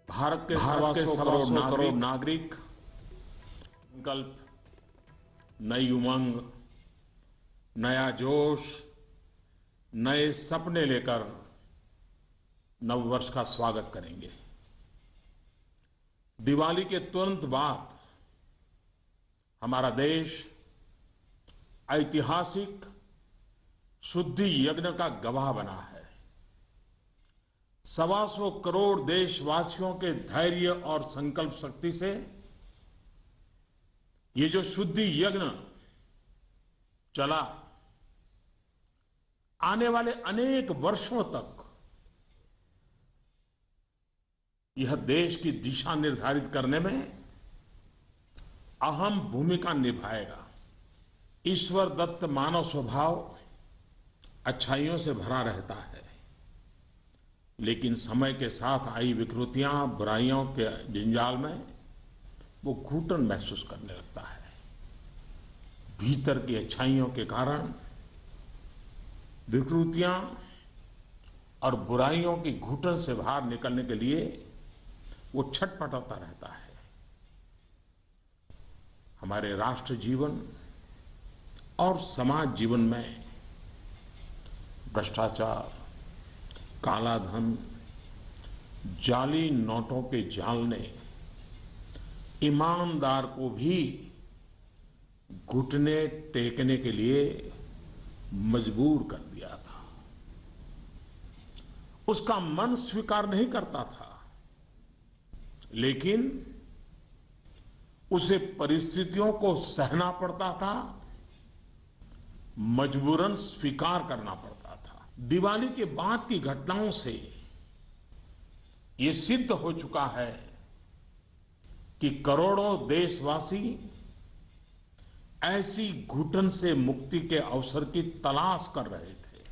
भारत के सवा सौ करोड़ नागरिक संकल्प, नई उमंग, नया जोश, नए सपने लेकर नववर्ष का स्वागत करेंगे। दिवाली के तुरंत बाद हमारा देश ऐतिहासिक शुद्धि यज्ञ का गवाह बना है। 125 करोड़ देशवासियों के धैर्य और संकल्प शक्ति से ये जो शुद्धि यज्ञ चला, आने वाले अनेक वर्षों तक यह देश की दिशा निर्धारित करने में अहम भूमिका निभाएगा। ईश्वर दत्त मानव स्वभाव अच्छाइयों से भरा रहता है, लेकिन समय के साथ आई विकृतियां, बुराइयों के जंजाल में वो घुटन महसूस करने लगता है। भीतर की अच्छाइयों के कारण विकृतियां और बुराइयों की घुटन से बाहर निकलने के लिए वो छटपटाता रहता है। हमारे राष्ट्र जीवन और समाज जीवन में भ्रष्टाचार, काला धन, जाली नोटों के जाल ने ईमानदार को भी घुटने टेकने के लिए मजबूर कर दिया था। उसका मन स्वीकार नहीं करता था, लेकिन उसे परिस्थितियों को सहना पड़ता था, मजबूरन स्वीकार करना पड़ता था। दिवाली के बाद की घटनाओं से यह सिद्ध हो चुका है कि करोड़ों देशवासी ऐसी घुटन से मुक्ति के अवसर की तलाश कर रहे थे।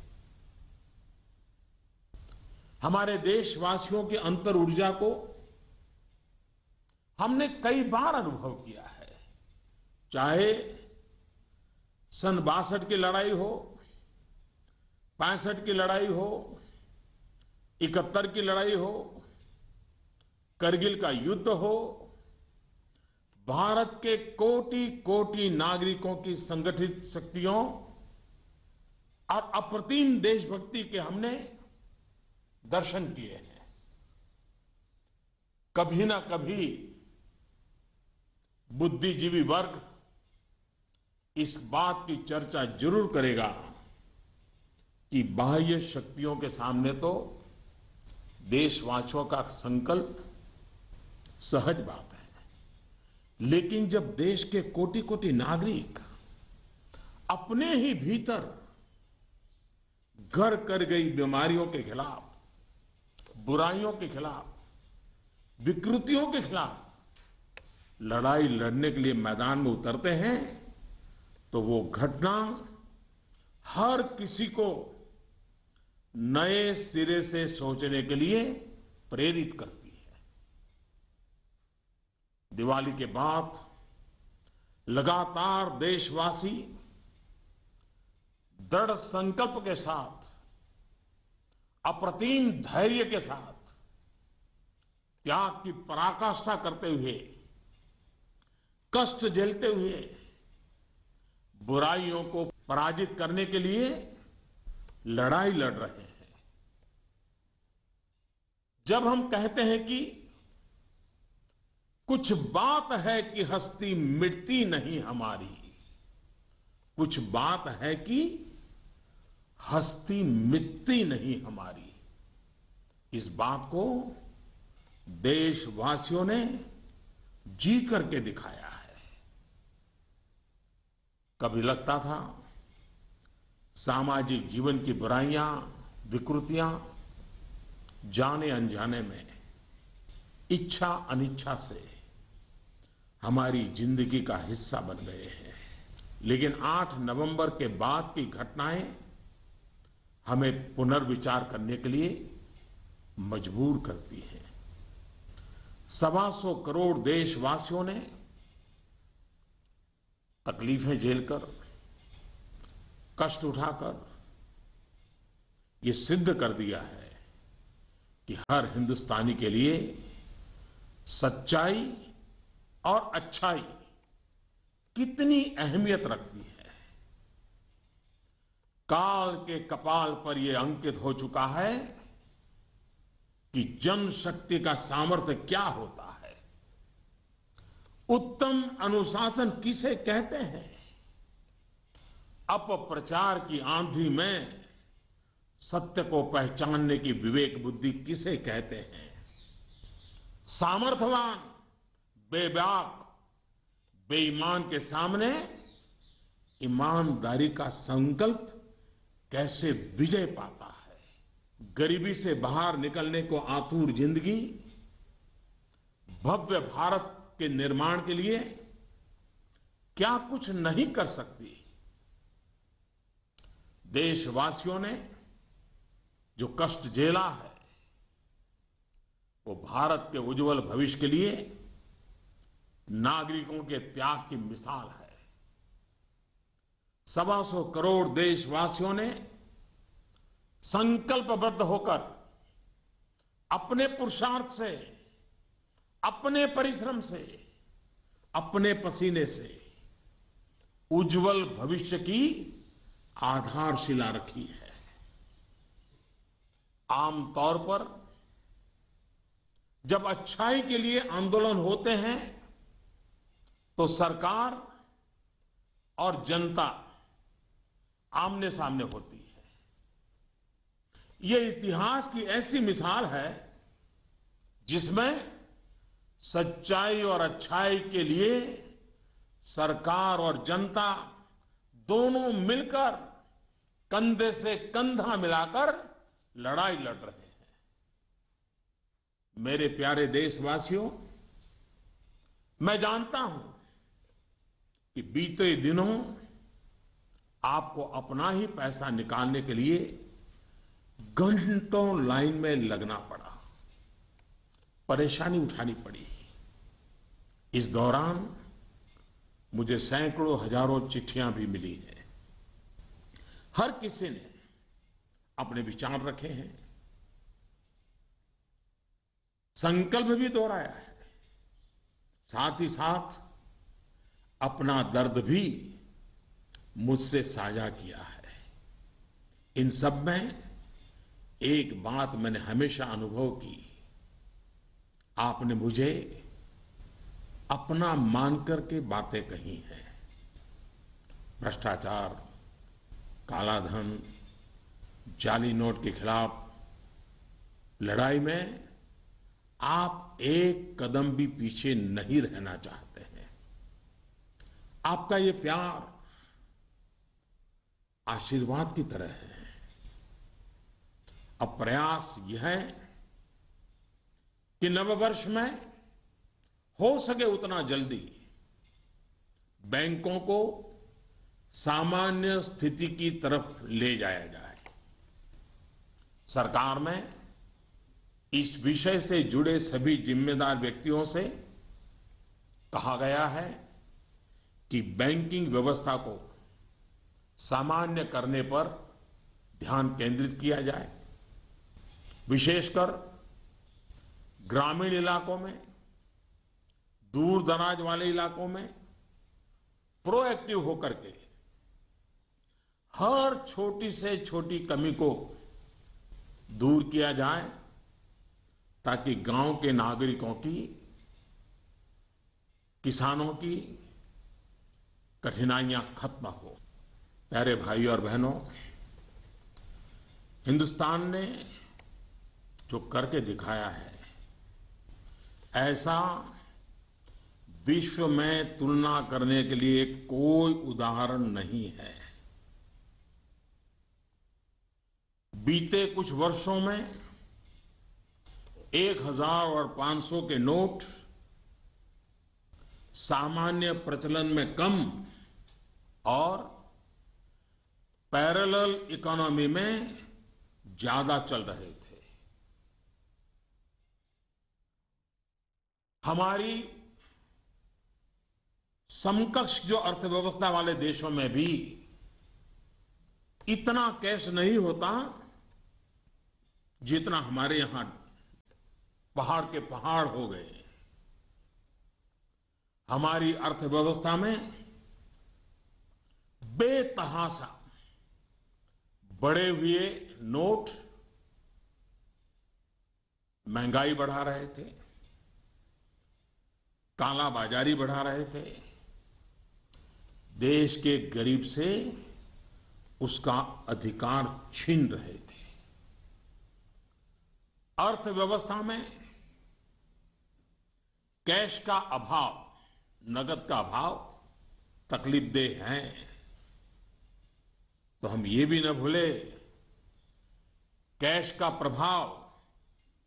हमारे देशवासियों की अंतर ऊर्जा को हमने कई बार अनुभव किया है। चाहे सन 62 की लड़ाई हो, 65 की लड़ाई हो, 71 की लड़ाई हो, करगिल का युद्ध हो, भारत के कोटि कोटि नागरिकों की संगठित शक्तियों और अप्रतिम देशभक्ति के हमने दर्शन किए हैं। कभी ना कभी बुद्धिजीवी वर्ग इस बात की चर्चा जरूर करेगा कि बाह्य शक्तियों के सामने तो देशवासियों का संकल्प सहज बात है, लेकिन जब देश के कोटि कोटि नागरिक अपने ही भीतर घर कर गई बीमारियों के खिलाफ, बुराइयों के खिलाफ, विकृतियों के खिलाफ लड़ाई लड़ने के लिए मैदान में उतरते हैं, तो वो घटना हर किसी को नए सिरे से सोचने के लिए प्रेरित करती है। दिवाली के बाद लगातार देशवासी दृढ़ संकल्प के साथ, अप्रतिम धैर्य के साथ, त्याग की पराकाष्ठा करते हुए, कष्ट झेलते हुए बुराइयों को पराजित करने के लिए लड़ाई लड़ रहे हैं। जब हम कहते हैं कि कुछ बात है कि हस्ती मिटती नहीं हमारी, कुछ बात है कि हस्ती मिटती नहीं हमारी, इस बात को देशवासियों ने जी करके दिखाया है। कभी लगता था सामाजिक जीवन की बुराइयां, विकृतियां जाने अनजाने में, इच्छा अनिच्छा से हमारी जिंदगी का हिस्सा बन गए हैं। लेकिन 8 नवंबर के बाद की घटनाएं हमें पुनर्विचार करने के लिए मजबूर करती हैं। 125 करोड़ देशवासियों ने तकलीफें झेलकर, कष्ट उठाकर ये सिद्ध कर दिया है कि हर हिंदुस्तानी के लिए सच्चाई और अच्छाई कितनी अहमियत रखती है। काल के कपाल पर यह अंकित हो चुका है कि जनशक्ति का सामर्थ्य क्या होता है, उत्तम अनुशासन किसे कहते हैं, अपप्रचार की आंधी में सत्य को पहचानने की विवेक बुद्धि किसे कहते हैं, सामर्थ्यवान बेबाक बेईमान के सामने ईमानदारी का संकल्प कैसे विजय पाता है, गरीबी से बाहर निकलने को आतुर जिंदगी भव्य भारत के निर्माण के लिए क्या कुछ नहीं कर सकती। देशवासियों ने जो कष्ट झेला है वो भारत के उज्जवल भविष्य के लिए नागरिकों के त्याग की मिसाल है। 125 करोड़ देशवासियों ने संकल्पबद्ध होकर अपने पुरुषार्थ से, अपने परिश्रम से, अपने पसीने से उज्जवल भविष्य की आधारशिला रखी है। आमतौर पर जब अच्छाई के लिए आंदोलन होते हैं तो सरकार और जनता आमने सामने होती है। यह इतिहास की ऐसी मिसाल है जिसमें सच्चाई और अच्छाई के लिए सरकार और जनता दोनों मिलकर कंधे से कंधा मिलाकर लड़ाई लड़ रहे हैं। मेरे प्यारे देशवासियों, मैं जानता हूं कि बीते दिनों आपको अपना ही पैसा निकालने के लिए घंटों लाइन में लगना पड़ा, परेशानी उठानी पड़ी। इस दौरान मुझे सैकड़ों हजारों चिट्ठियां भी मिली हैं। हर किसी ने अपने विचार रखे हैं, संकल्प भी दोहराया है, साथ ही साथ अपना दर्द भी मुझसे साझा किया है। इन सब में एक बात मैंने हमेशा अनुभव की, आपने मुझे अपना मानकर के बातें कही हैं। भ्रष्टाचार, कालाधन, जाली नोट के खिलाफ लड़ाई में आप एक कदम भी पीछे नहीं रहना चाहते हैं। आपका ये प्यार आशीर्वाद की तरह है। अब प्रयास यह है कि नववर्ष में हो सके उतना जल्दी बैंकों को सामान्य स्थिति की तरफ ले जाया जाए। सरकार में इस विषय से जुड़े सभी जिम्मेदार व्यक्तियों से कहा गया है कि बैंकिंग व्यवस्था को सामान्य करने पर ध्यान केंद्रित किया जाए। विशेषकर ग्रामीण इलाकों में, दूर दराज वाले इलाकों में प्रोएक्टिव होकर के हर छोटी से छोटी कमी को दूर किया जाए ताकि गांव के नागरिकों की, किसानों की कठिनाइयां खत्म हो। प्यारे भाइयों और बहनों, हिंदुस्तान ने जो करके दिखाया है ऐसा विश्व में तुलना करने के लिए कोई उदाहरण नहीं है। बीते कुछ वर्षों में 1000 और 500 के नोट सामान्य प्रचलन में कम और पैरेलल इकोनॉमी में ज्यादा चल रहे थे। हमारी समकक्ष जो अर्थव्यवस्था वाले देशों में भी इतना कैश नहीं होता जितना हमारे यहां पहाड़ के पहाड़ हो गए। हमारी अर्थव्यवस्था में बेतहाशा बढ़े हुए नोट महंगाई बढ़ा रहे थे, काला बाजारी बढ़ा रहे थे, देश के गरीब से उसका अधिकार छीन रहे थे। अर्थव्यवस्था में कैश का अभाव, नगद का अभाव तकलीफदेह है। तो हम ये भी न भूले, कैश का प्रभाव,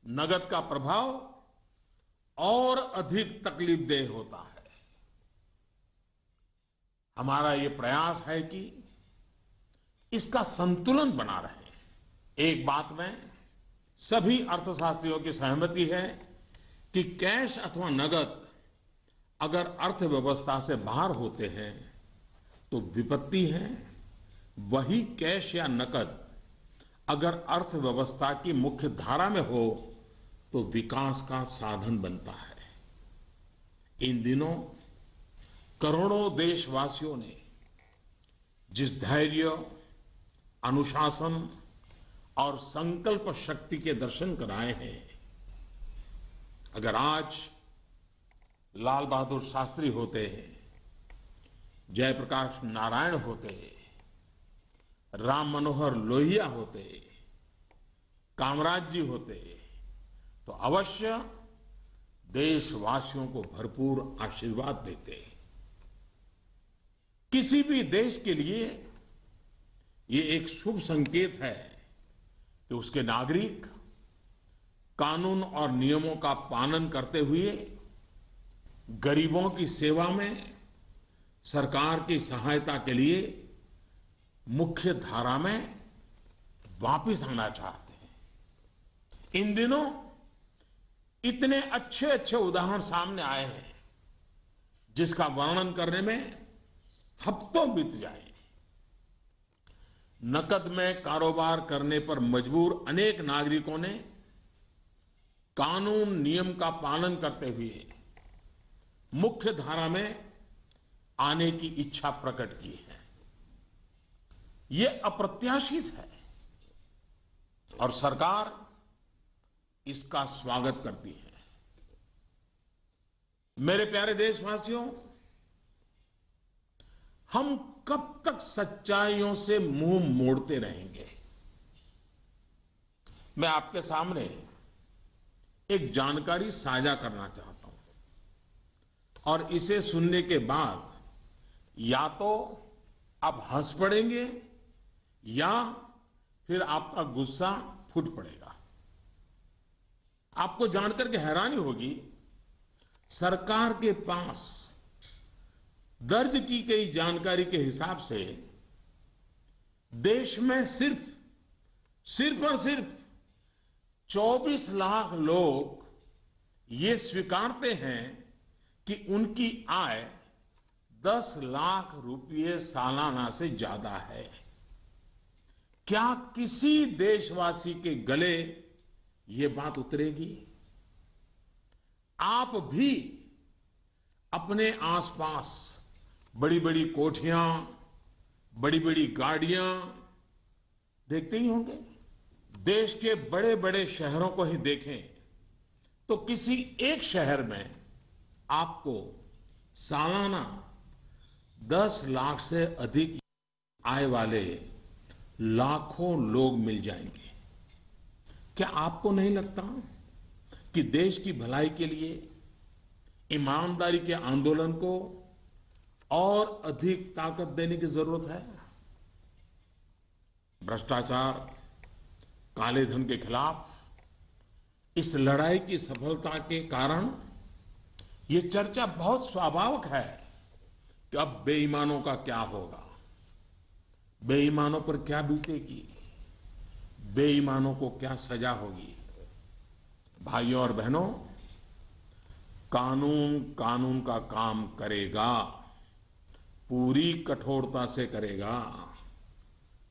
नगद का प्रभाव और अधिक तकलीफदेह होता है। हमारा ये प्रयास है कि इसका संतुलन बना रहे। एक बात में सभी अर्थशास्त्रियों की सहमति है कि कैश अथवा नगद अगर अर्थव्यवस्था से बाहर होते हैं तो विपत्ति है। वही कैश या नकद अगर अर्थव्यवस्था की मुख्य धारा में हो तो विकास का साधन बनता है। इन दिनों करोड़ों देशवासियों ने जिस धैर्य, अनुशासन और संकल्प शक्ति के दर्शन कराए हैं, अगर आज लाल बहादुर शास्त्री होते, जयप्रकाश नारायण होते, राम मनोहर लोहिया होते, कामराज जी होते, तो अवश्य देशवासियों को भरपूर आशीर्वाद देते। किसी भी देश के लिए ये एक शुभ संकेत है कि उसके नागरिक कानून और नियमों का पालन करते हुए गरीबों की सेवा में, सरकार की सहायता के लिए मुख्य धारा में वापस आना चाहते हैं। इन दिनों इतने अच्छे अच्छे उदाहरण सामने आए हैं जिसका वर्णन करने में हफ्तों बीत जाए। नकद में कारोबार करने पर मजबूर अनेक नागरिकों ने कानून नियम का पालन करते हुए मुख्य धारा में आने की इच्छा प्रकट की है। यह अप्रत्याशित है और सरकार इसका स्वागत करती है। मेरे प्यारे देशवासियों, हम कब तक सच्चाइयों से मुंह मोड़ते रहेंगे? मैं आपके सामने एक जानकारी साझा करना चाहता हूं और इसे सुनने के बाद या तो आप हंस पड़ेंगे या फिर आपका गुस्सा फूट पड़ेगा। आपको जानकर के हैरानी होगी, सरकार के पास दर्ज की गई जानकारी के हिसाब से देश में सिर्फ और सिर्फ 24 लाख लोग ये स्वीकारते हैं कि उनकी आय 10 लाख रुपये सालाना से ज्यादा है। क्या किसी देशवासी के गले ये बात उतरेगी? आप भी अपने आसपास बड़ी बड़ी कोठियां, बड़ी बड़ी गाड़ियां देखते ही होंगे। देश के बड़े बड़े शहरों को ही देखें तो किसी एक शहर में आपको सालाना 10 लाख से अधिक आय वाले लाखों लोग मिल जाएंगे। क्या आपको नहीं लगता कि देश की भलाई के लिए ईमानदारी के आंदोलन को और अधिक ताकत देने की जरूरत है? भ्रष्टाचार, काले धन के खिलाफ इस लड़ाई की सफलता के कारण ये चर्चा बहुत स्वाभाविक है कि अब बेईमानों का क्या होगा, बेईमानों पर क्या बीतेगी, बेईमानों को क्या सजा होगी। भाइयों और बहनों, कानून कानून का काम करेगा, पूरी कठोरता से करेगा,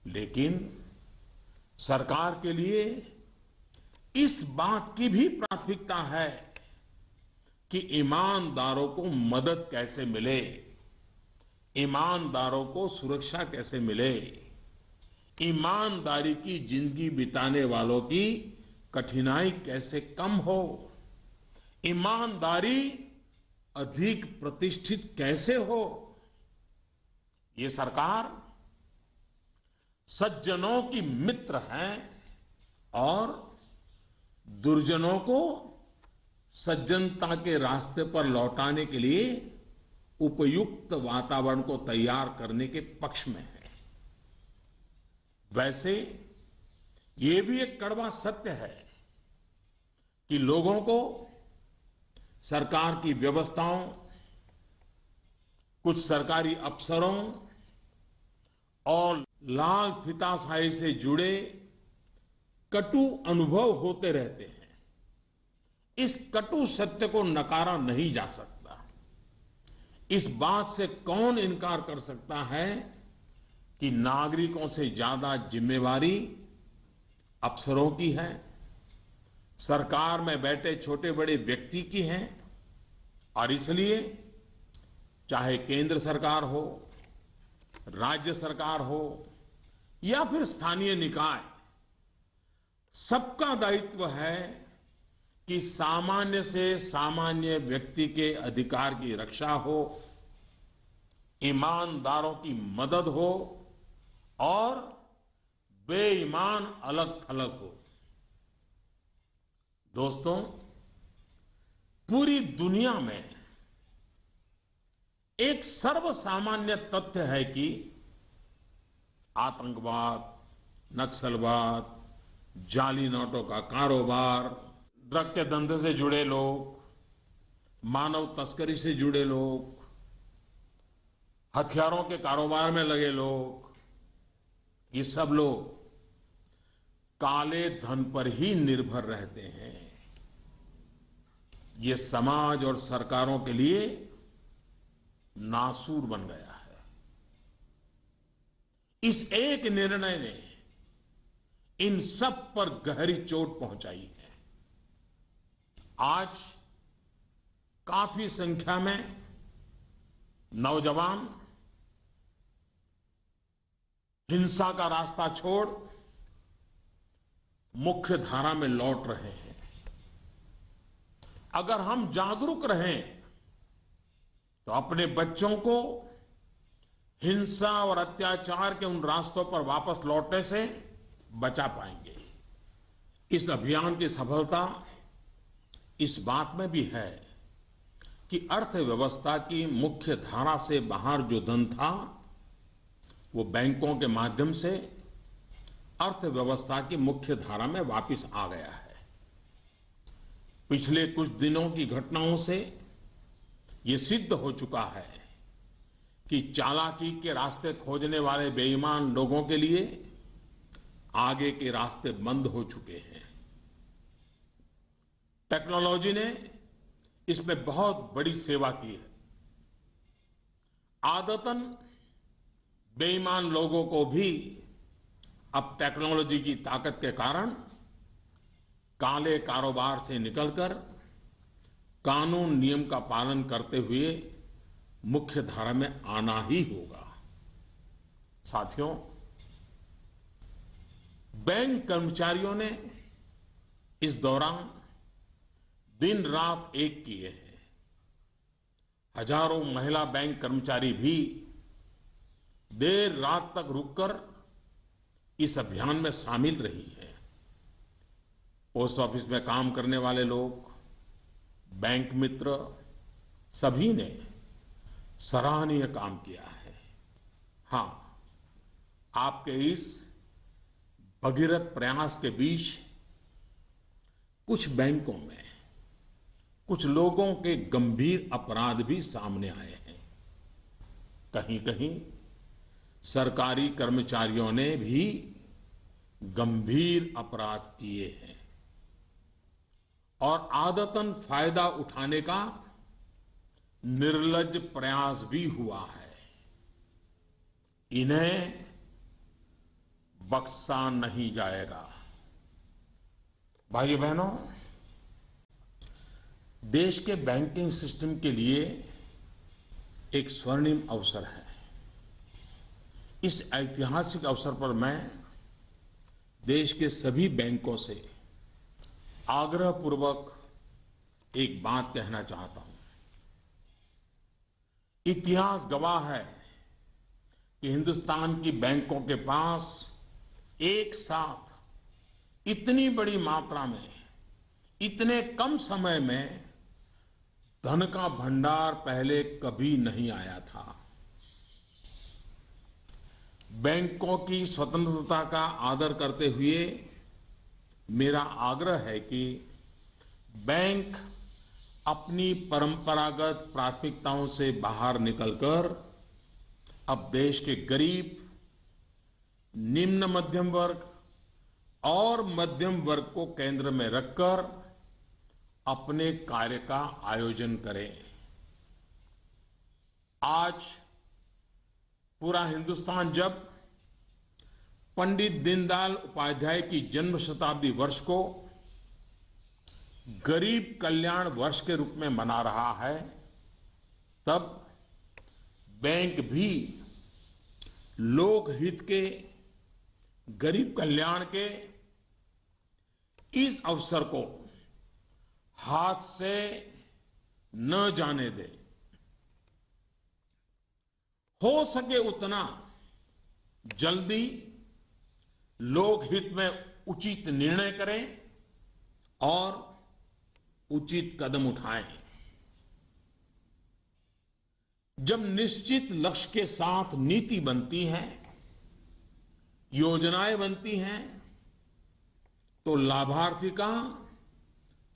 लेकिन सरकार के लिए इस बात की भी प्राथमिकता है कि ईमानदारों को मदद कैसे मिले, ईमानदारों को सुरक्षा कैसे मिले, ईमानदारी की जिंदगी बिताने वालों की कठिनाई कैसे कम हो, ईमानदारी अधिक प्रतिष्ठित कैसे हो। ये सरकार सज्जनों की मित्र है और दुर्जनों को सज्जनता के रास्ते पर लौटाने के लिए उपयुक्त वातावरण को तैयार करने के पक्ष में है। वैसे ये भी एक कड़वा सत्य है कि लोगों को सरकार की व्यवस्थाओं, कुछ सरकारी अफसरों और लाल फीताशाही से जुड़े कटु अनुभव होते रहते हैं। इस कटु सत्य को नकारा नहीं जा सकता। इस बात से कौन इनकार कर सकता है कि नागरिकों से ज्यादा जिम्मेवारी अफसरों की है, सरकार में बैठे छोटे बड़े व्यक्ति की है। और इसलिए चाहे केंद्र सरकार हो, राज्य सरकार हो या फिर स्थानीय निकाय, सबका दायित्व है कि सामान्य से सामान्य व्यक्ति के अधिकार की रक्षा हो, ईमानदारों की मदद हो और बेईमान अलग थलग हो। दोस्तों, पूरी दुनिया में एक सर्वसामान्य तथ्य है कि आतंकवाद, नक्सलवाद, जाली नोटों का कारोबार, ड्रग के धंधे से जुड़े लोग, मानव तस्करी से जुड़े लोग, हथियारों के कारोबार में लगे लोग, ये सब लोग काले धन पर ही निर्भर रहते हैं। ये समाज और सरकारों के लिए नासूर बन गया है। इस एक निर्णय ने इन सब पर गहरी चोट पहुंचाई है। आज काफी संख्या में नौजवान हिंसा का रास्ता छोड़ मुख्य धारा में लौट रहे हैं। अगर हम जागरूक रहें तो अपने बच्चों को हिंसा और अत्याचार के उन रास्तों पर वापस लौटने से बचा पाएंगे। इस अभियान की सफलता इस बात में भी है कि अर्थव्यवस्था की मुख्य धारा से बाहर जो धन था वो बैंकों के माध्यम से अर्थव्यवस्था की मुख्य धारा में वापस आ गया है। पिछले कुछ दिनों की घटनाओं से ये सिद्ध हो चुका है कि चालाकी के रास्ते खोजने वाले बेईमान लोगों के लिए आगे के रास्ते बंद हो चुके हैं। टेक्नोलॉजी ने इसमें बहुत बड़ी सेवा की है। आदतन बेईमान लोगों को भी अब टेक्नोलॉजी की ताकत के कारण काले कारोबार से निकलकर कानून नियम का पालन करते हुए मुख्य धारा में आना ही होगा। साथियों, बैंक कर्मचारियों ने इस दौरान दिन रात एक किए हैं। हजारों महिला बैंक कर्मचारी भी देर रात तक रुककर इस अभियान में शामिल रही है। पोस्ट ऑफिस में काम करने वाले लोग, बैंक मित्र, सभी ने सराहनीय काम किया है। हां, आपके इस भगीरथ प्रयास के बीच कुछ बैंकों में कुछ लोगों के गंभीर अपराध भी सामने आए हैं। कहीं कहीं सरकारी कर्मचारियों ने भी गंभीर अपराध किए हैं और आदतन फायदा उठाने का निर्लज्ज प्रयास भी हुआ है। इन्हें बख्शा नहीं जाएगा। भाइयों बहनों, देश के बैंकिंग सिस्टम के लिए एक स्वर्णिम अवसर है। इस ऐतिहासिक अवसर पर मैं देश के सभी बैंकों से आग्रहपूर्वक एक बात कहना चाहता हूं। इतिहास गवाह है कि हिंदुस्तान की बैंकों के पास एक साथ इतनी बड़ी मात्रा में इतने कम समय में धन का भंडार पहले कभी नहीं आया था। बैंकों की स्वतंत्रता का आदर करते हुए मेरा आग्रह है कि बैंक अपनी परंपरागत प्राथमिकताओं से बाहर निकलकर अब देश के गरीब, निम्न मध्यम वर्ग और मध्यम वर्ग को केंद्र में रखकर अपने कार्य का आयोजन करें। आज पूरा हिंदुस्तान जब पंडित दीनदयाल उपाध्याय की जन्म शताब्दी वर्ष को गरीब कल्याण वर्ष के रूप में मना रहा है, तब बैंक भी लोकहित के, गरीब कल्याण के इस अवसर को हाथ से न जाने दे। हो सके उतना जल्दी लोकहित में उचित निर्णय करें और उचित कदम उठाएं। जब निश्चित लक्ष्य के साथ नीति बनती है, योजनाएं बनती हैं, तो लाभार्थी का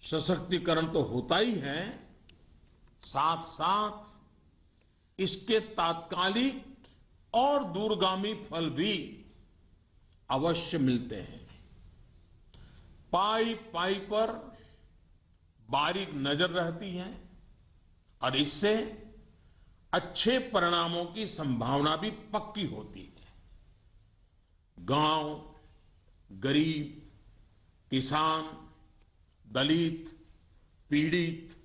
सशक्तिकरण तो होता ही है, साथ साथ इसके तात्कालिक और दूरगामी फल भी अवश्य मिलते हैं। पाई पाई पर बारीक नजर रहती है और इससे अच्छे परिणामों की संभावना भी पक्की होती है। गांव, गरीब, किसान, दलित, पीड़ित,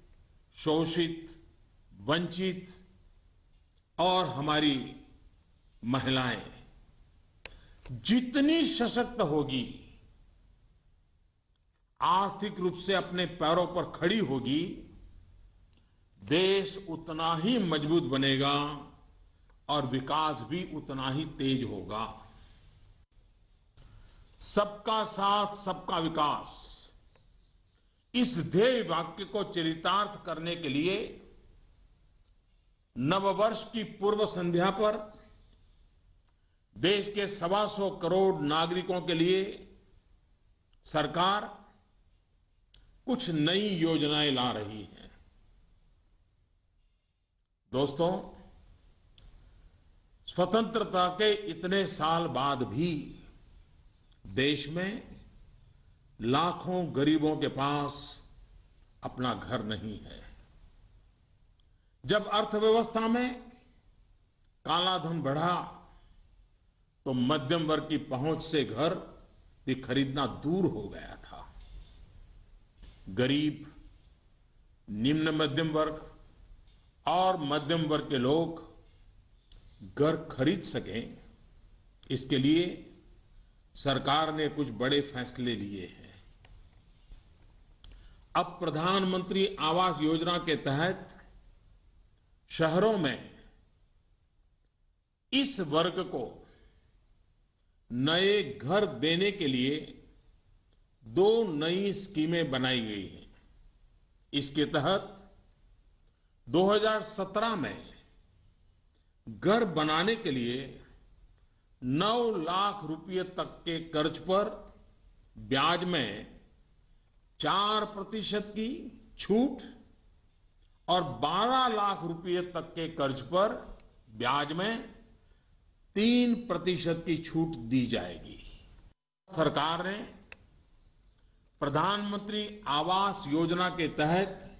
शोषित, वंचित और हमारी महिलाएं जितनी सशक्त होगी, आर्थिक रूप से अपने पैरों पर खड़ी होगी, देश उतना ही मजबूत बनेगा और विकास भी उतना ही तेज होगा। सबका साथ, सबका विकास, इस ध्येय वाक्य को चरितार्थ करने के लिए नववर्ष की पूर्व संध्या पर देश के 125 करोड़ नागरिकों के लिए सरकार कुछ नई योजनाएं ला रही है। दोस्तों, स्वतंत्रता के इतने साल बाद भी देश में लाखों गरीबों के पास अपना घर नहीं है। जब अर्थव्यवस्था में काला धन बढ़ा तो मध्यम वर्ग की पहुंच से घर भी खरीदना दूर हो गया था। गरीब, निम्न मध्यम वर्ग और मध्यम वर्ग के लोग घर खरीद सकें, इसके लिए सरकार ने कुछ बड़े फैसले लिए हैं। अब प्रधानमंत्री आवास योजना के तहत शहरों में इस वर्ग को नए घर देने के लिए 2 नई स्कीमें बनाई गई हैं। इसके तहत 2017 में घर बनाने के लिए 9 लाख रुपए तक के कर्ज पर ब्याज में 4% की छूट और 12 लाख रुपए तक के कर्ज पर ब्याज में 3% की छूट दी जाएगी। सरकार ने प्रधानमंत्री आवास योजना के तहत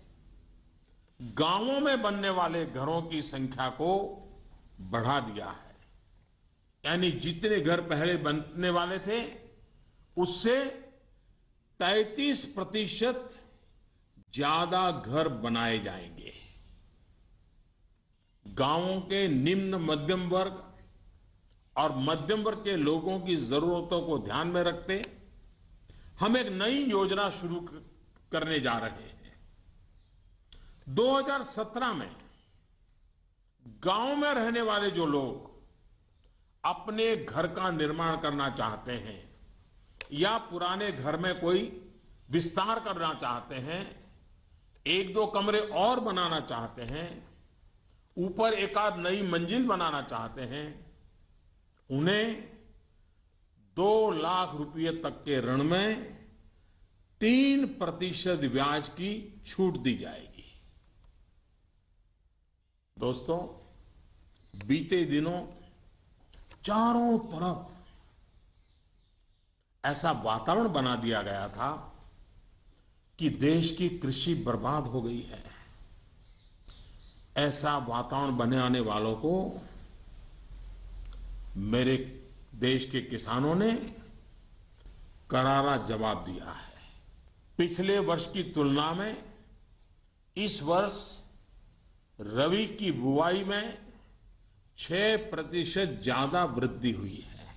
गांवों में बनने वाले घरों की संख्या को बढ़ा दिया है। यानी जितने घर पहले बनने वाले थे उससे 33% ज्यादा घर बनाए जाएंगे। गांवों के निम्न मध्यम वर्ग और मध्यम वर्ग के लोगों की जरूरतों को ध्यान में रखते हम एक नई योजना शुरू करने जा रहे हैं। 2017 में गांव में रहने वाले जो लोग अपने घर का निर्माण करना चाहते हैं या पुराने घर में कोई विस्तार करना चाहते हैं, एक दो कमरे और बनाना चाहते हैं, ऊपर एक आध नई मंजिल बनाना चाहते हैं, उन्हें 2 लाख रुपए तक के ऋण में 3% ब्याज की छूट दी जाएगी। दोस्तों, बीते दिनों चारों तरफ ऐसा वातावरण बना दिया गया था कि देश की कृषि बर्बाद हो गई है। ऐसा वातावरण बनाने वालों को मेरे देश के किसानों ने करारा जवाब दिया है। पिछले वर्ष की तुलना में इस वर्ष रबी की बुआई में 6% ज्यादा वृद्धि हुई है।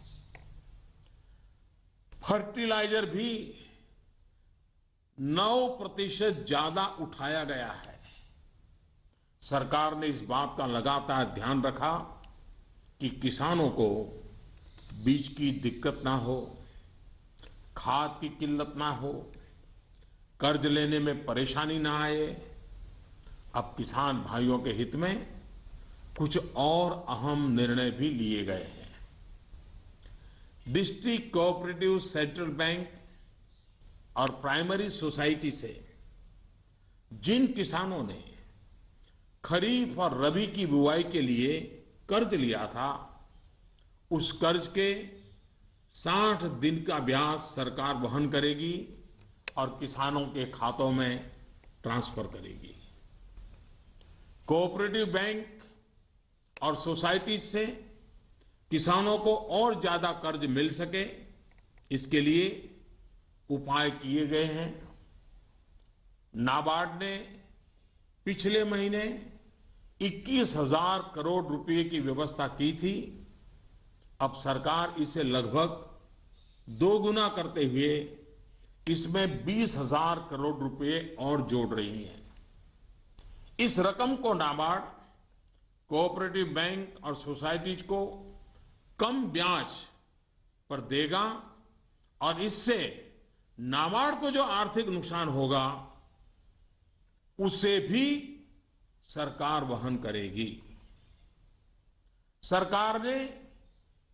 फर्टिलाइजर भी 9% ज्यादा उठाया गया है। सरकार ने इस बात का लगातार ध्यान रखा कि किसानों को बीज की दिक्कत ना हो, खाद की किल्लत ना हो, कर्ज लेने में परेशानी ना आए। अब किसान भाइयों के हित में कुछ और अहम निर्णय भी लिए गए हैं। डिस्ट्रिक्ट कोऑपरेटिव सेंट्रल बैंक और प्राइमरी सोसाइटी से जिन किसानों ने खरीफ और रबी की बुआई के लिए कर्ज लिया था, उस कर्ज के 60 दिन का ब्याज सरकार वहन करेगी और किसानों के खातों में ट्रांसफर करेगी। कोऑपरेटिव बैंक और सोसाइटी से किसानों को और ज्यादा कर्ज मिल सके, इसके लिए उपाय किए गए हैं। नाबार्ड ने पिछले महीने 21,000 करोड़ रुपए की व्यवस्था की थी। अब सरकार इसे लगभग 2 गुना करते हुए इसमें 20,000 करोड़ रुपए और जोड़ रही है। इस रकम को नाबार्ड कोऑपरेटिव बैंक और सोसाइटीज को कम ब्याज पर देगा और इससे नाबार्ड को जो आर्थिक नुकसान होगा उसे भी सरकार वहन करेगी। सरकार ने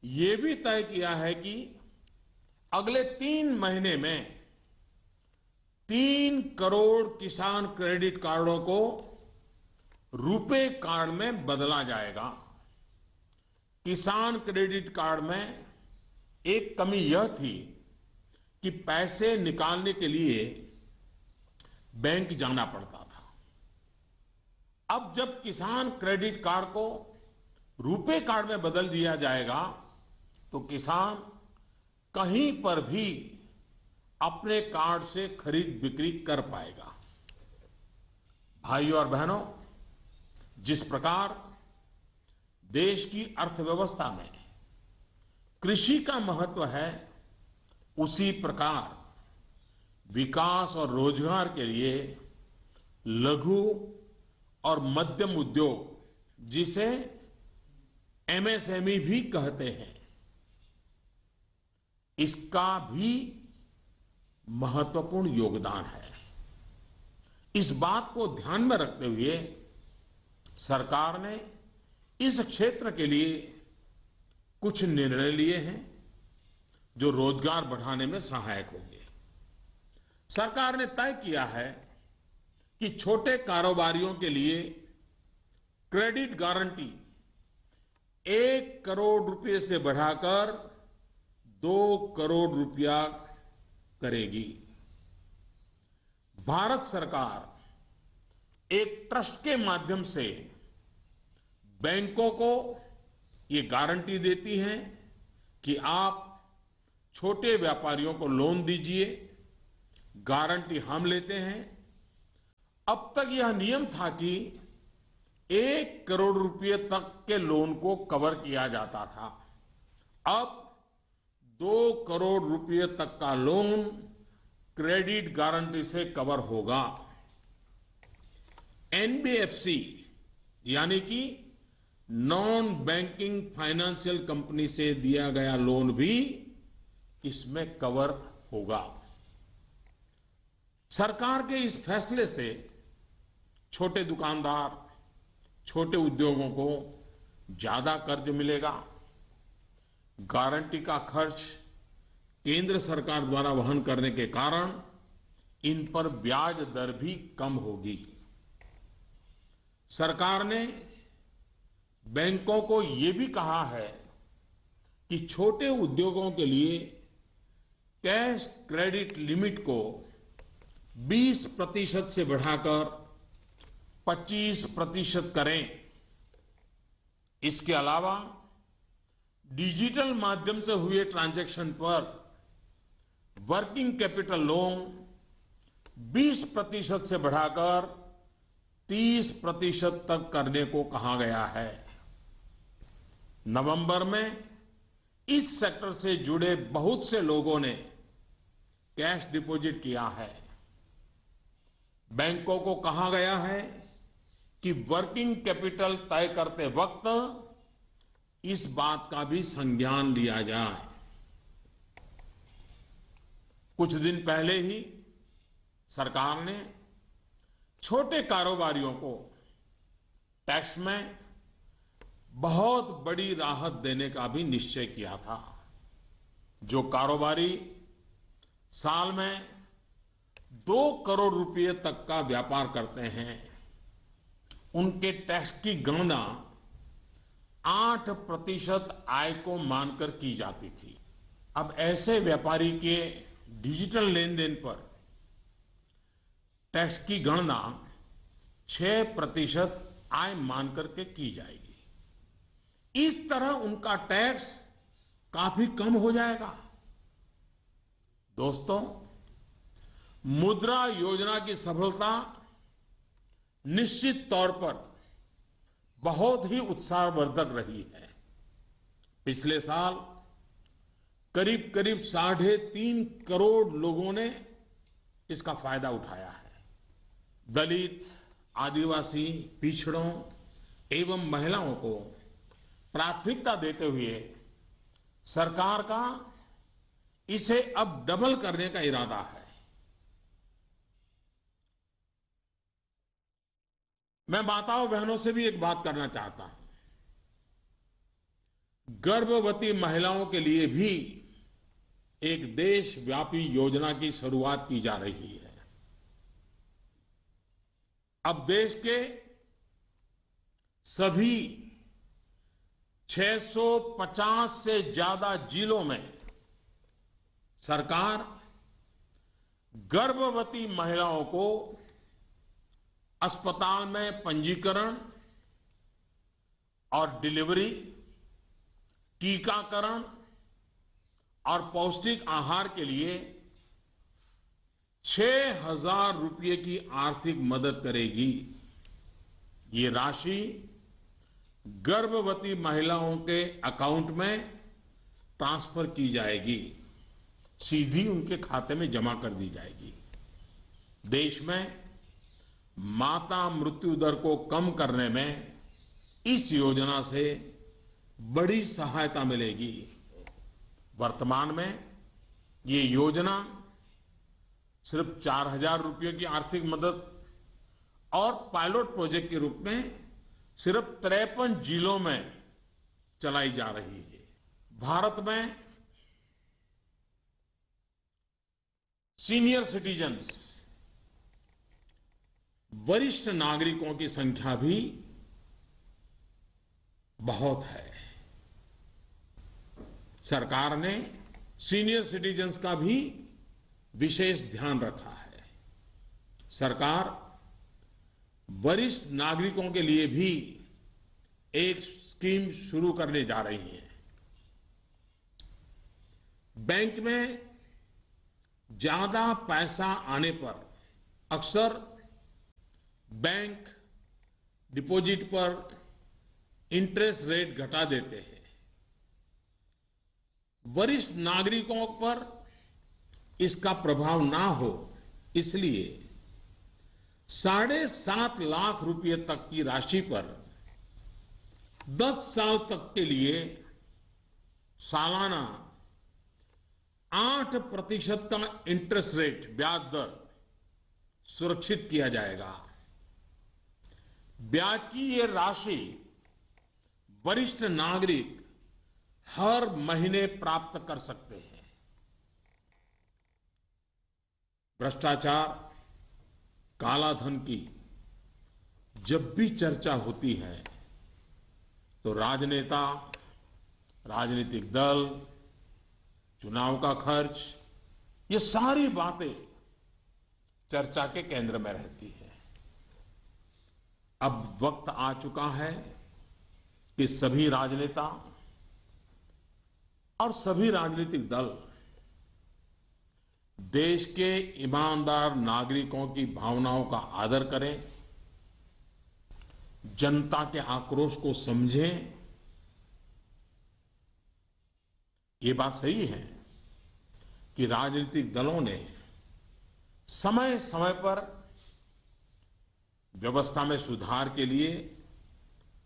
यह भी तय किया है कि अगले 3 महीने में 3 करोड़ किसान क्रेडिट कार्डों को रुपे कार्ड में बदला जाएगा। किसान क्रेडिट कार्ड में एक कमी यह थी कि पैसे निकालने के लिए बैंक जाना पड़ता था। अब जब किसान क्रेडिट कार्ड को रुपे कार्ड में बदल दिया जाएगा तो किसान कहीं पर भी अपने कार्ड से खरीद बिक्री कर पाएगा। भाइयों और बहनों, जिस प्रकार देश की अर्थव्यवस्था में कृषि का महत्व है, उसी प्रकार विकास और रोजगार के लिए लघु और मध्यम उद्योग, जिसे एमएसएमई भी कहते हैं, इसका भी महत्वपूर्ण योगदान है। इस बात को ध्यान में रखते हुए सरकार ने इस क्षेत्र के लिए कुछ निर्णय लिए हैं जो रोजगार बढ़ाने में सहायक होंगे। सरकार ने तय किया है कि छोटे कारोबारियों के लिए क्रेडिट गारंटी 1 करोड़ रुपए से बढ़ाकर 2 करोड़ रुपया करेगी। भारत सरकार एक ट्रस्ट के माध्यम से बैंकों को ये गारंटी देती है कि आप छोटे व्यापारियों को लोन दीजिए, गारंटी हम लेते हैं, अब तक यह नियम था कि 1 करोड़ रुपए तक के लोन को कवर किया जाता था। अब 2 करोड़ रुपए तक का लोन क्रेडिट गारंटी से कवर होगा। एनबीएफसी यानी कि नॉन बैंकिंग फाइनेंशियल कंपनी से दिया गया लोन भी इसमें कवर होगा। सरकार के इस फैसले से छोटे दुकानदार, छोटे उद्योगों को ज्यादा कर्ज मिलेगा। गारंटी का खर्च केंद्र सरकार द्वारा वहन करने के कारण इन पर ब्याज दर भी कम होगी। सरकार ने बैंकों को यह भी कहा है कि छोटे उद्योगों के लिए कैश क्रेडिट लिमिट को 20% से बढ़ाकर 25% करें। इसके अलावा डिजिटल माध्यम से हुए ट्रांजैक्शन पर वर्किंग कैपिटल लोन 20% से बढ़ाकर 30% तक करने को कहा गया है। नवंबर में इस सेक्टर से जुड़े बहुत से लोगों ने कैश डिपॉजिट किया है। बैंकों को कहा गया है कि वर्किंग कैपिटल तय करते वक्त इस बात का भी संज्ञान लिया जाए। कुछ दिन पहले ही सरकार ने छोटे कारोबारियों को टैक्स में बहुत बड़ी राहत देने का भी निश्चय किया था। जो कारोबारी साल में 2 करोड़ रुपए तक का व्यापार करते हैं, उनके टैक्स की गणना 8% आय को मानकर की जाती थी। अब ऐसे व्यापारी के डिजिटल लेन देन पर टैक्स की गणना 6% आय मानकर के की जाएगी। इस तरह उनका टैक्स काफी कम हो जाएगा। दोस्तों, मुद्रा योजना की सफलता निश्चित तौर पर बहुत ही उत्साहवर्धक रही है। पिछले साल करीब करीब 3.5 करोड़ लोगों ने इसका फायदा उठाया है। दलित, आदिवासी, पिछड़ों एवं महिलाओं को प्राथमिकता देते हुए सरकार का इसे अब डबल करने का इरादा है। मैं माताओं बहनों से भी एक बात करना चाहता हूं। गर्भवती महिलाओं के लिए भी एक देशव्यापी योजना की शुरुआत की जा रही है। अब देश के सभी 650 से ज्यादा जिलों में सरकार गर्भवती महिलाओं को अस्पताल में पंजीकरण और डिलीवरी, टीकाकरण और पौष्टिक आहार के लिए 6,000 रुपये की आर्थिक मदद करेगी। ये राशि गर्भवती महिलाओं के अकाउंट में ट्रांसफर की जाएगी, सीधी उनके खाते में जमा कर दी जाएगी। देश में माता मृत्यु दर को कम करने में इस योजना से बड़ी सहायता मिलेगी। वर्तमान में ये योजना सिर्फ 4,000 रुपये की आर्थिक मदद और पायलट प्रोजेक्ट के रूप में सिर्फ 53 जिलों में चलाई जा रही है। भारत में सीनियर सिटीजन्स, वरिष्ठ नागरिकों की संख्या भी बहुत है। सरकार ने सीनियर सिटीजन्स का भी विशेष ध्यान रखा है। सरकार वरिष्ठ नागरिकों के लिए भी एक स्कीम शुरू करने जा रही है। बैंक में ज्यादा पैसा आने पर अक्सर बैंक डिपॉजिट पर इंटरेस्ट रेट घटा देते हैं। वरिष्ठ नागरिकों पर इसका प्रभाव ना हो इसलिए 7.5 लाख रुपए तक की राशि पर 10 साल तक के लिए सालाना 8% का इंटरेस्ट रेट ब्याज दर सुरक्षित किया जाएगा। ब्याज की ये राशि वरिष्ठ नागरिक हर महीने प्राप्त कर सकते हैं। भ्रष्टाचार, कालाधन की जब भी चर्चा होती है तो राजनेता, राजनीतिक दल, चुनाव का खर्च, ये सारी बातें चर्चा के केंद्र में रहती है। अब वक्त आ चुका है कि सभी राजनेता और सभी राजनीतिक दल देश के ईमानदार नागरिकों की भावनाओं का आदर करें, जनता के आक्रोश को समझें। ये बात सही है कि राजनीतिक दलों ने समय समय पर व्यवस्था में सुधार के लिए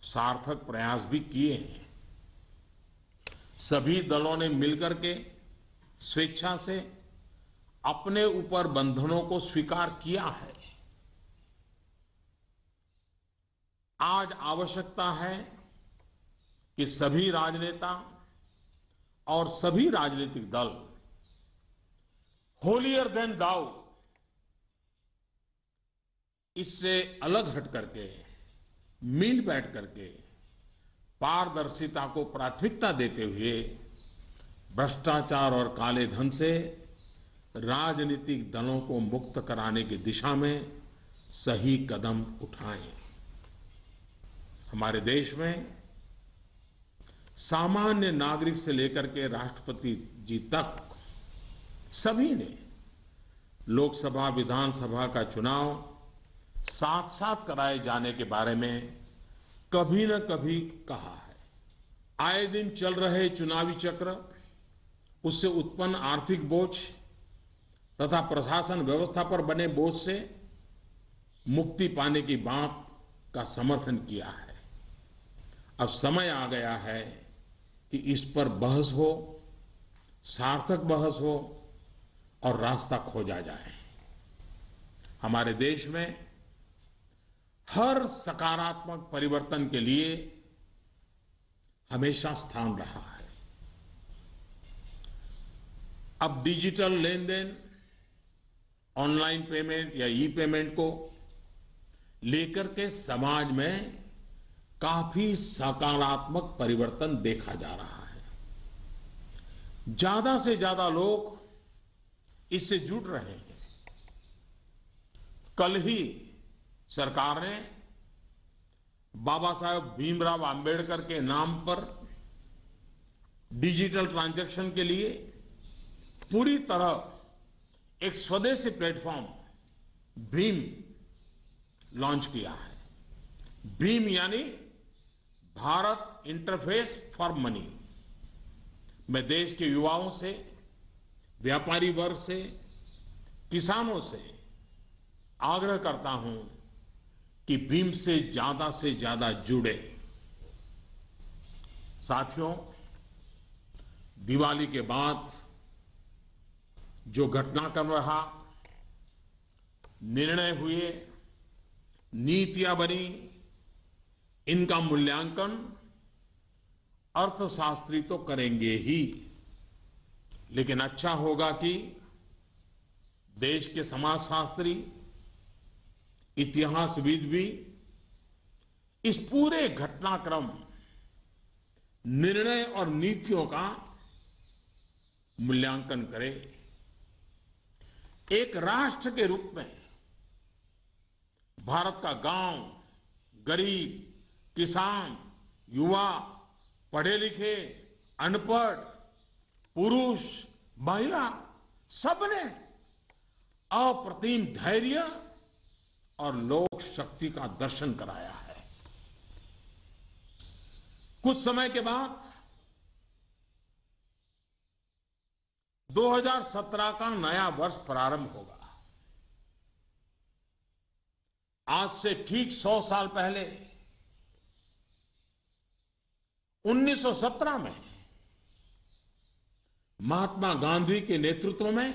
सार्थक प्रयास भी किए हैं। सभी दलों ने मिलकर के स्वेच्छा से अपने ऊपर बंधनों को स्वीकार किया है। आज आवश्यकता है कि सभी राजनेता और सभी राजनीतिक दल होलियर देन दाऊ इससे अलग हट करके, मिल बैठ करके पारदर्शिता को प्राथमिकता देते हुए भ्रष्टाचार और काले धन से राजनीतिक दलों को मुक्त कराने की दिशा में सही कदम उठाएं। हमारे देश में सामान्य नागरिक से लेकर के राष्ट्रपति जी तक सभी ने लोकसभा, विधानसभा का चुनाव साथ साथ कराए जाने के बारे में कभी न कभी कहा है। आए दिन चल रहे चुनावी चक्र, उससे उत्पन्न आर्थिक बोझ तथा प्रशासन व्यवस्था पर बने बोझ से मुक्ति पाने की बात का समर्थन किया है। अब समय आ गया है कि इस पर बहस हो, सार्थक बहस हो और रास्ता खोजा जाए। हमारे देश में हर सकारात्मक परिवर्तन के लिए हमेशा स्थान रहा है। अब डिजिटल लेन देन, ऑनलाइन पेमेंट या ई पेमेंट को लेकर के समाज में काफी सकारात्मक परिवर्तन देखा जा रहा है। ज्यादा से ज्यादा लोग इससे जुड़ रहे हैं। कल ही सरकार ने बाबा साहेब भीमराव अंबेडकर के नाम पर डिजिटल ट्रांजैक्शन के लिए पूरी तरह एक स्वदेशी प्लेटफॉर्म भीम लॉन्च किया है। भीम यानी भारत इंटरफेस फॉर मनी। मैं देश के युवाओं से, व्यापारी वर्ग से, किसानों से आग्रह करता हूं कि भीम से ज्यादा जुड़े। साथियों, दिवाली के बाद जो घटनाक्रम रहा, निर्णय हुए, नीतियां बनी, इनका मूल्यांकन अर्थशास्त्री तो करेंगे ही, लेकिन अच्छा होगा कि देश के समाजशास्त्री, इतिहासविद भी इस पूरे घटनाक्रम, निर्णय और नीतियों का मूल्यांकन करें। एक राष्ट्र के रूप में भारत का गांव, गरीब, किसान, युवा, पढ़े लिखे, अनपढ़, पुरुष, महिला, सबने अप्रतिम धैर्य और लोक शक्ति का दर्शन कराया है। कुछ समय के बाद 2017 का नया वर्ष प्रारंभ होगा। आज से ठीक 100 साल पहले 1917 में महात्मा गांधी के नेतृत्व में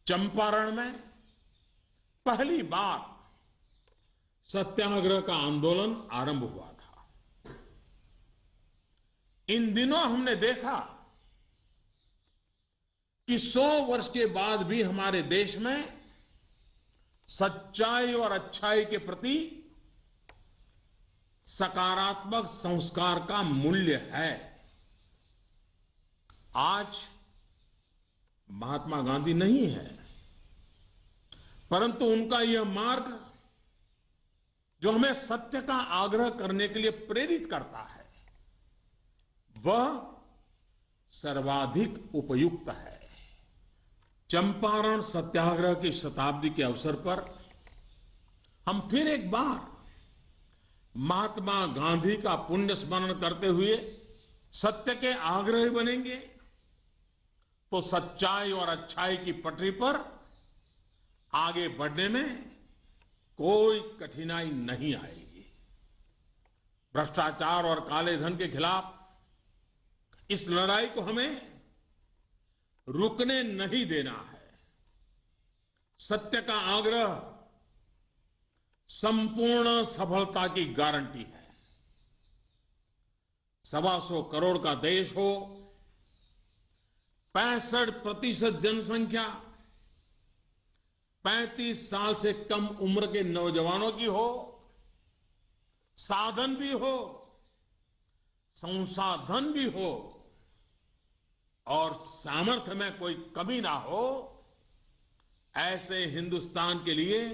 चंपारण में पहली बार सत्याग्रह का आंदोलन आरंभ हुआ था। इन दिनों हमने देखा कि 100 वर्ष के बाद भी हमारे देश में सच्चाई और अच्छाई के प्रति सकारात्मक संस्कार का मूल्य है। आज महात्मा गांधी नहीं है, परंतु उनका यह मार्ग जो हमें सत्य का आग्रह करने के लिए प्रेरित करता है, वह सर्वाधिक उपयुक्त है। चंपारण सत्याग्रह की शताब्दी के अवसर पर हम फिर एक बार महात्मा गांधी का पुण्य स्मरण करते हुए सत्य के आग्रही बनेंगे तो सच्चाई और अच्छाई की पटरी पर आगे बढ़ने में कोई कठिनाई नहीं आएगी। भ्रष्टाचार और काले धन के खिलाफ इस लड़ाई को हमें रुकने नहीं देना है। सत्य का आग्रह संपूर्ण सफलता की गारंटी है। 125 करोड़ का देश हो, 65% जनसंख्या 35 साल से कम उम्र के नौजवानों की हो, साधन भी हो, संसाधन भी हो और सामर्थ्य में कोई कमी ना हो, ऐसे हिंदुस्तान के लिए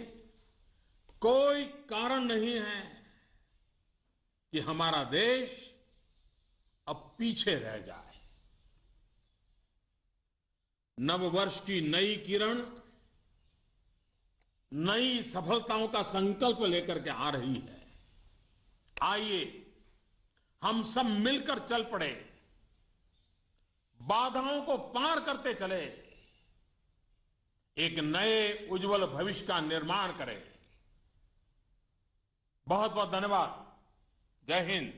कोई कारण नहीं है कि हमारा देश अब पीछे रह जाए। नववर्ष की नई किरण नई सफलताओं का संकल्प लेकर के आ रही है। आइए हम सब मिलकर चल पड़े, बाधाओं को पार करते चले, एक नए उज्जवल भविष्य का निर्माण करें। बहुत बहुत धन्यवाद। जय हिंद।